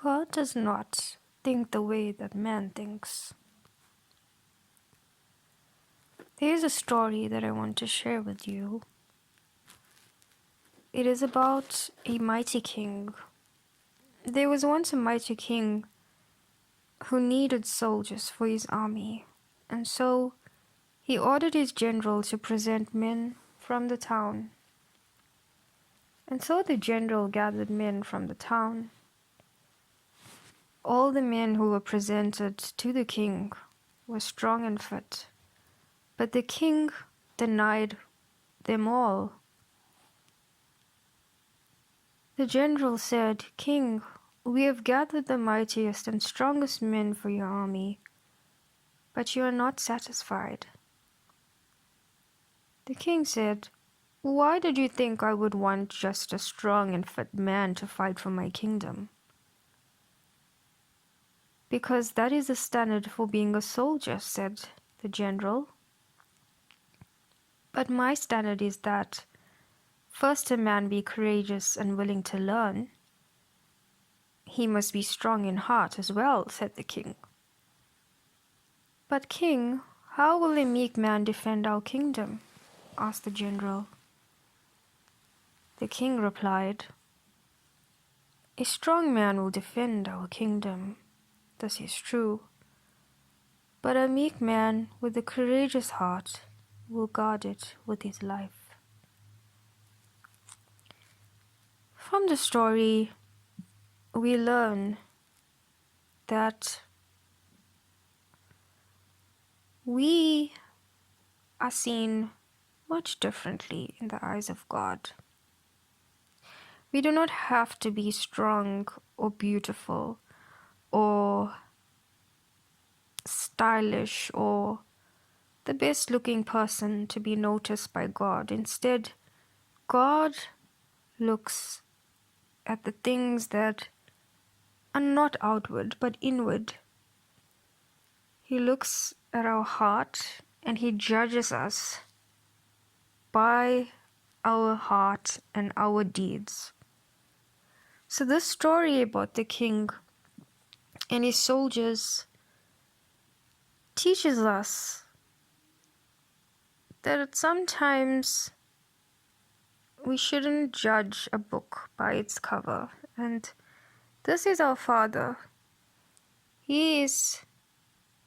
God does not think the way that man thinks. There is a story that I want to share with you. It is about a mighty king. There was once a mighty king who needed soldiers for his army, and so he ordered his general to present men from the town. And so the general gathered men from the town. All the men who were presented to the king were strong and fit, but the king denied them all. The general said, "King, we have gathered the mightiest and strongest men for your army, but you are not satisfied." The king said, "Why did you think I would want just a strong and fit man to fight for my kingdom?" "Because that is the standard for being a soldier," said the general. "But my standard is that first a man be courageous and willing to learn. He must be strong in heart as well," said the king. "But king, how will a meek man defend our kingdom?" asked the general. The king replied, "A strong man will defend our kingdom. This is true. But a meek man with a courageous heart will guard it with his life." From the story, we learn that we are seen much differently in the eyes of God. We do not have to be strong or beautiful or stylish or the best looking person to be noticed by God. Instead, God looks at the things that are not outward but inward. He looks at our heart and he judges us by our heart and our deeds. So this story about the king and his soldiers teaches us that sometimes we shouldn't judge a book by its cover. And this is our Father. He is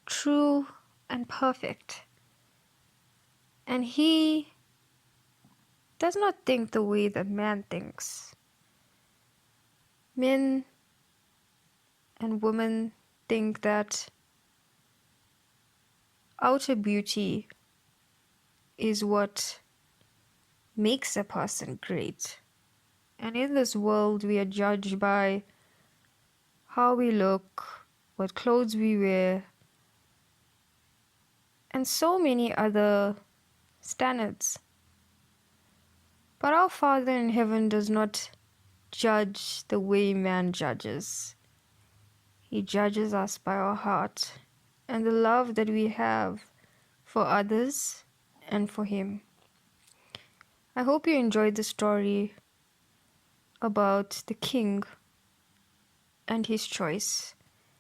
true and perfect. And he does not think the way that man thinks. Men and women think that outer beauty is what makes a person great. And in this world, we are judged by how we look, what clothes we wear, and so many other standards. But our Father in heaven does not judge the way man judges. He judges us by our heart and the love that we have for others and for Him. I hope you enjoyed the story about the king and his choice.